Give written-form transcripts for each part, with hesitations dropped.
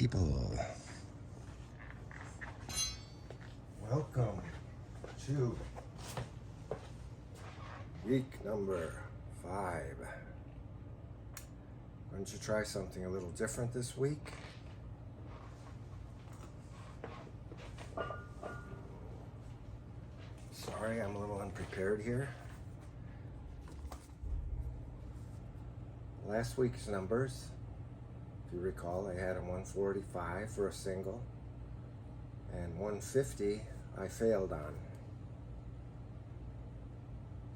people. Welcome to week number 5. Going to try something a little different this week. Sorry, I'm a little unprepared here. Last week's numbers, if you recall, I had a 145 for a single, and 150 I failed on.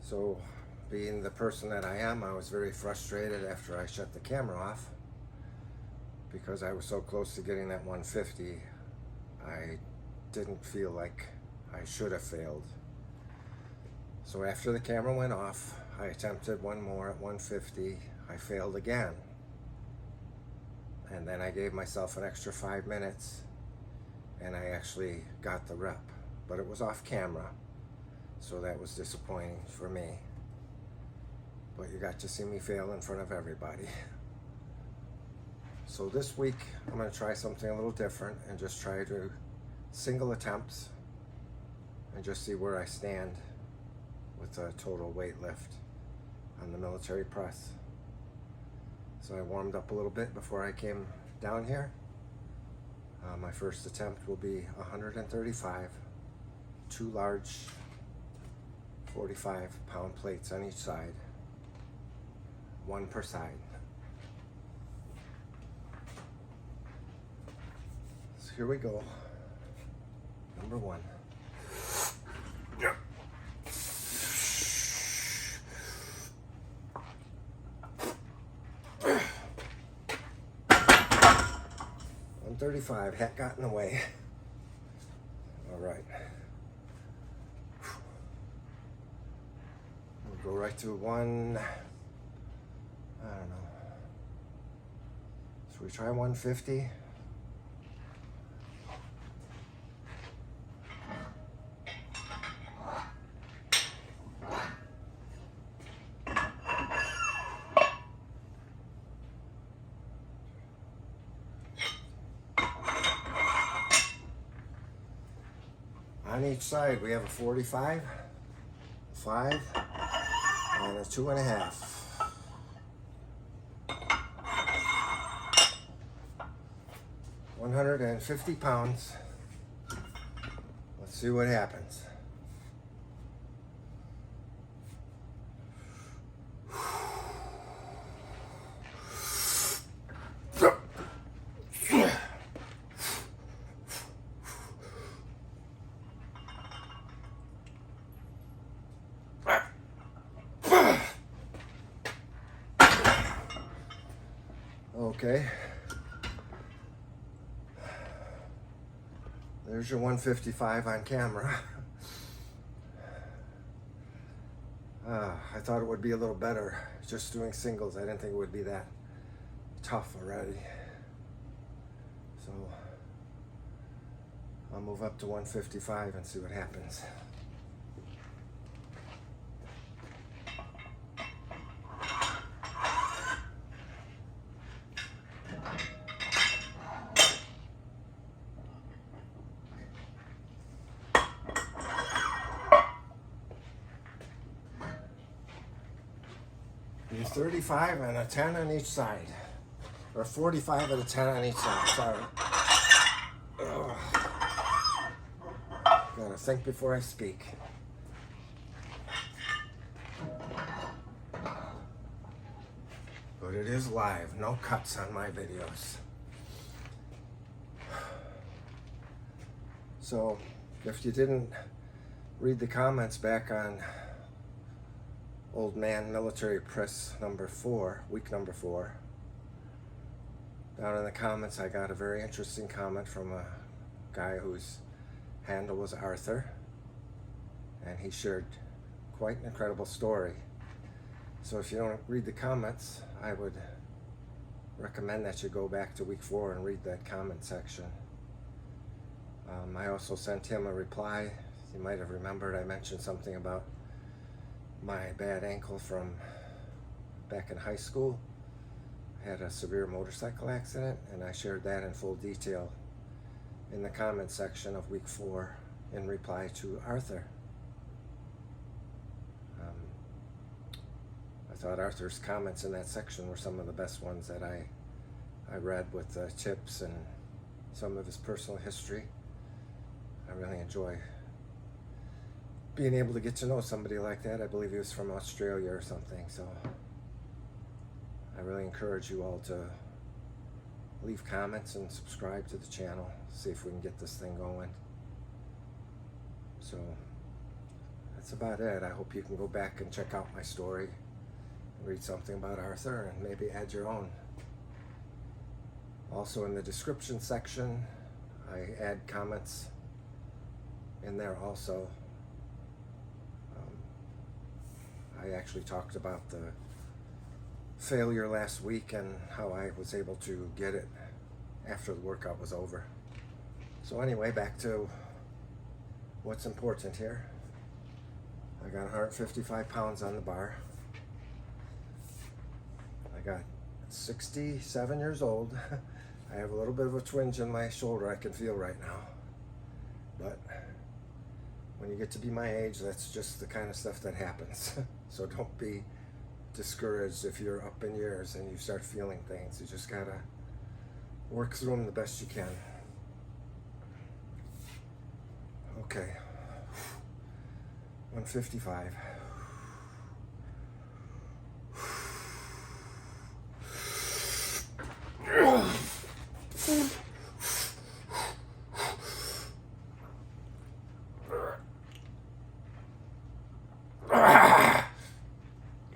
So, being the person that I am, I was very frustrated after I shut the camera off because I was so close to getting that 150. I didn't feel like I should have failed. So after the camera went off, I attempted one more at 150. I failed again. And then I gave myself an extra 5 minutes and I actually got the rep. But it was off camera, so that was disappointing for me. But you got to see me fail in front of everybody. So this week, I'm going to try something a little different and just try to single attempts and just see where I stand with a total weight lift on the military press. So I warmed up a little bit before I came down here. My first attempt will be 135, 2 large 45-pound plates on each side, 1 per side. So here we go. Number 1. 135, hat got in the way. All right. We'll go right to 1, I don't know. Should we try 150? On each side, we have a 45, 5, and a 2.5. $150. Let's see what happens. Okay, there's your 155 on camera. I thought it would be a little better just doing singles. I didn't think it would be that tough already. So I'll move up to 155 and see what happens. You're 35 and a 10 on each side. Or 45 and a 10 on each side, sorry. Ugh. Gotta think before I speak. But it is live, no cuts on my videos. So, if you didn't read the comments back on Old Man Military Press number 4, week number 4. Down in the comments, I got a very interesting comment from a guy whose handle was Arthur, and he shared quite an incredible story. So if you don't read the comments, I would recommend that you go back to week 4 and read that comment section. I also sent him a reply. You might have remembered I mentioned something about my bad ankle from back in high school. I had a severe motorcycle accident, and I shared that in full detail in the comment section of week 4 in reply to Arthur. I thought Arthur's comments in that section were some of the best ones that I read, with tips and some of his personal history. I really enjoy being able to get to know somebody like that. I believe he was from Australia or something, so I really encourage you all to leave comments and subscribe to the channel, see if we can get this thing going. So that's about it. I hope you can go back and check out my story, read something about Arthur, and maybe add your own. Also in the description section, I add comments in there also. I actually talked about the failure last week and how I was able to get it after the workout was over. So anyway, back to what's important here. I got 155 pounds on the bar. I got 67 years old. I have a little bit of a twinge in my shoulder I can feel right now. But when you get to be my age, that's just the kind of stuff that happens. So don't be discouraged if you're up in years and you start feeling things. You just gotta work through them the best you can. Okay, 155.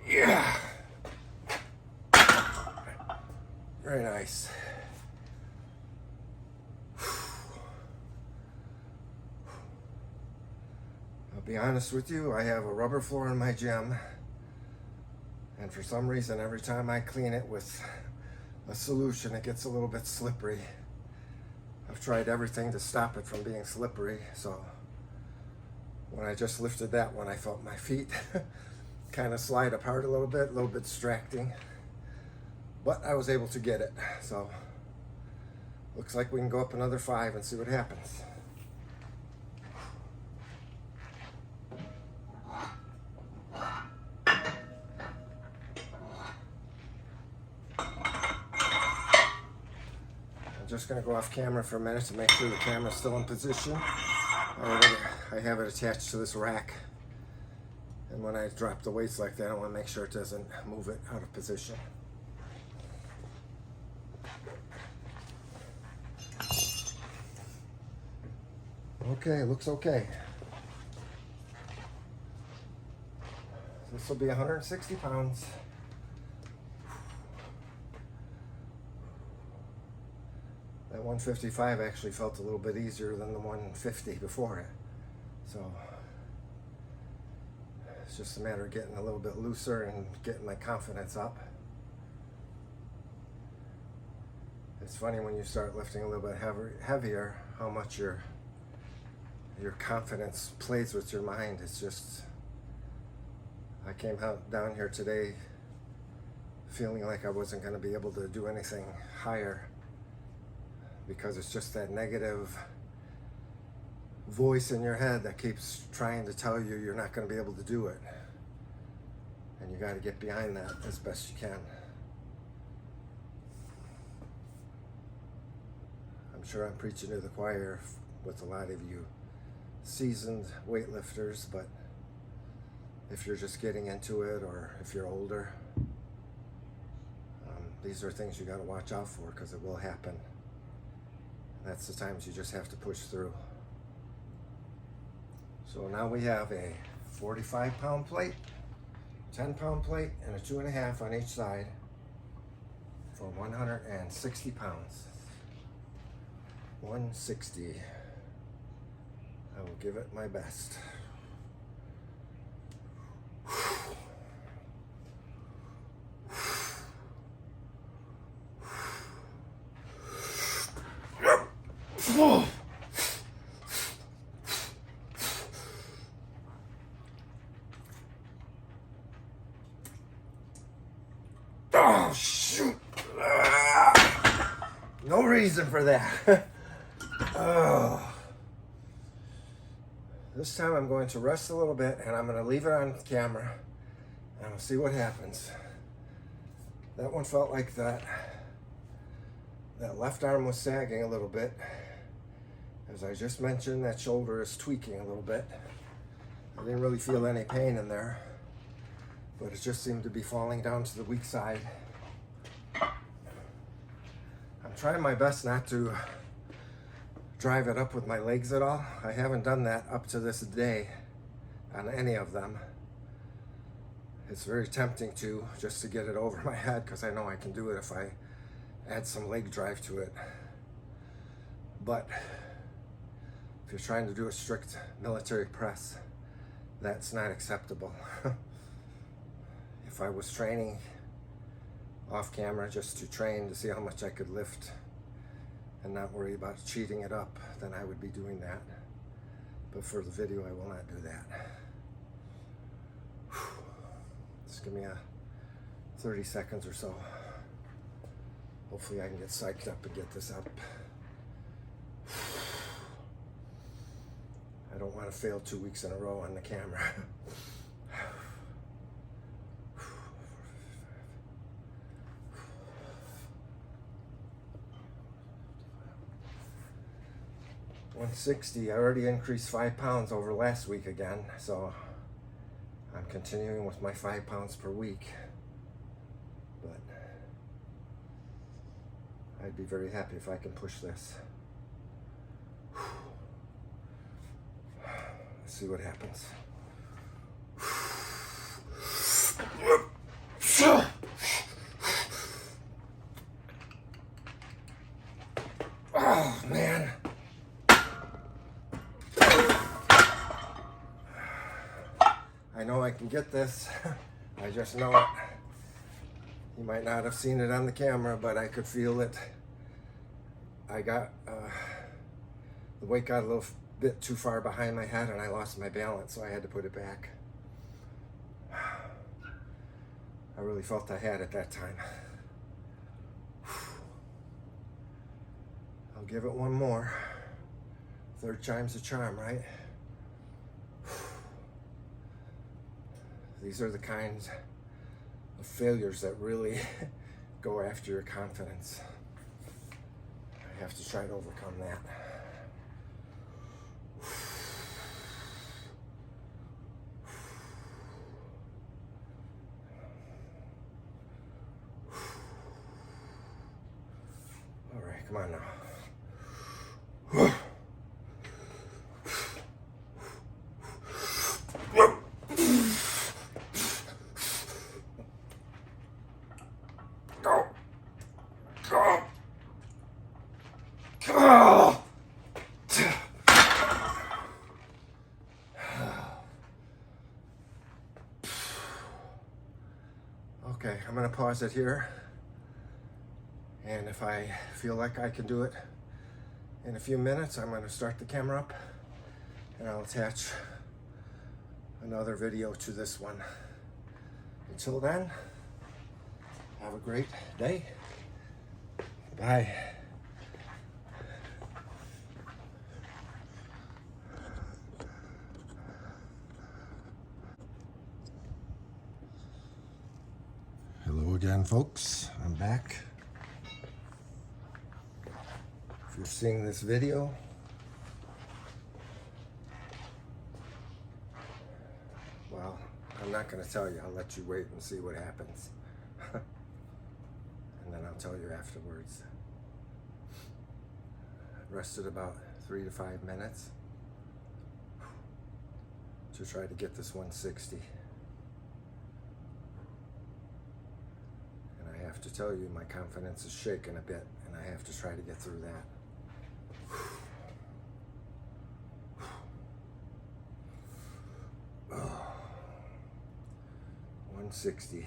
Yeah. Very nice. I'll be honest with you, I have a rubber floor in my gym, and for some reason every time I clean it with a solution it gets a little bit slippery. I've tried everything to stop it from being slippery, so when I just lifted that one I felt my feet kind of slide apart a little bit distracting, but I was able to get it. So looks like we can go up another 5 and see what happens. I'm just going to go off camera for a minute to make sure the camera's still in position. I have it attached to this rack, and when I drop the weights like that, I want to make sure it doesn't move it out of position. Okay, looks okay. This will be 160 pounds. That 155 actually felt a little bit easier than the 150 before it. So it's just a matter of getting a little bit looser and getting my confidence up. It's funny when you start lifting a little bit heavier, how much your confidence plays with your mind. It's just, I came down here today feeling like I wasn't going to be able to do anything higher, because it's just that negative voice in your head that keeps trying to tell you you're not going to be able to do it. And you got to get behind that as best you can. I'm sure I'm preaching to the choir with a lot of you seasoned weightlifters, but if you're just getting into it, or if you're older, these are things you got to watch out for, because it will happen. That's the times you just have to push through. So now we have a 45-pound plate, 10-pound plate, and a 2.5 on each side for 160 pounds. 160. I will give it my best. Oh, shoot. No reason for that. Oh. This time I'm going to rest a little bit and I'm going to leave it on camera and we'll see what happens. That one felt like that left arm was sagging a little bit. As I just mentioned, that shoulder is tweaking a little bit. I didn't really feel any pain in there, but it just seemed to be falling down to the weak side. I'm trying my best not to drive it up with my legs at all. I haven't done that up to this day on any of them. It's very tempting to, just to get it over my head, because I know I can do it if I add some leg drive to it. But if you're trying to do a strict military press, that's not acceptable. If I was training off camera just to train to see how much I could lift and not worry about cheating it up, then I would be doing that. But for the video, I will not do that. Just give me a 30 seconds or so. Hopefully I can get psyched up and get this up. I don't want to fail 2 weeks in a row on the camera. 160. I already increased 5 pounds over last week again, so I'm continuing with my 5 pounds per week. But I'd be very happy if I can push this. Let's see what happens. Oh man. I know I can get this. I just know it. You might not have seen it on the camera, but I could feel it. I got, the weight got a little bit too far behind my head and I lost my balance, so I had to put it back. I really felt I had it that time. I'll give it one more. Third time's a charm, right? These are the kinds of failures that really go after your confidence. I have to try to overcome that. All right, come on now. Okay, I'm gonna pause it here, and if I feel like I can do it in a few minutes, I'm gonna start the camera up and I'll attach another video to this one. Until then, have a great day. Bye. Hello again, folks. I'm back. If you're seeing this video, well, I'm not going to tell you. I'll let you wait and see what happens. And then I'll tell you afterwards. I rested about 3 to 5 minutes to try to get this 160. I have to tell you, my confidence is shaken a bit, and I have to try to get through that. 160.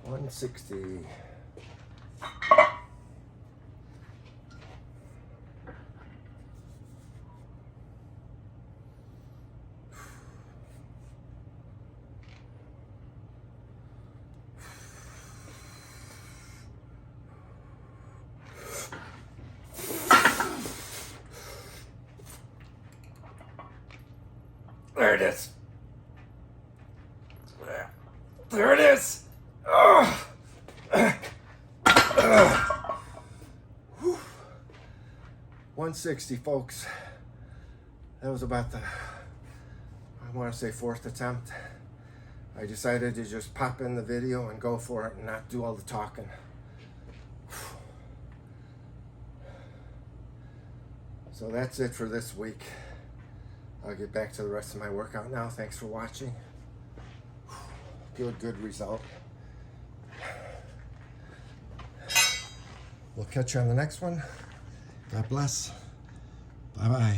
160. There it is. There it is. Oh. 160, folks. That was about the, I want to say, 4th attempt. I decided to just pop in the video and go for it and not do all the talking. So that's it for this week. I'll get back to the rest of my workout now. Thanks for watching. Good result. We'll catch you on the next one. God bless. Bye-bye.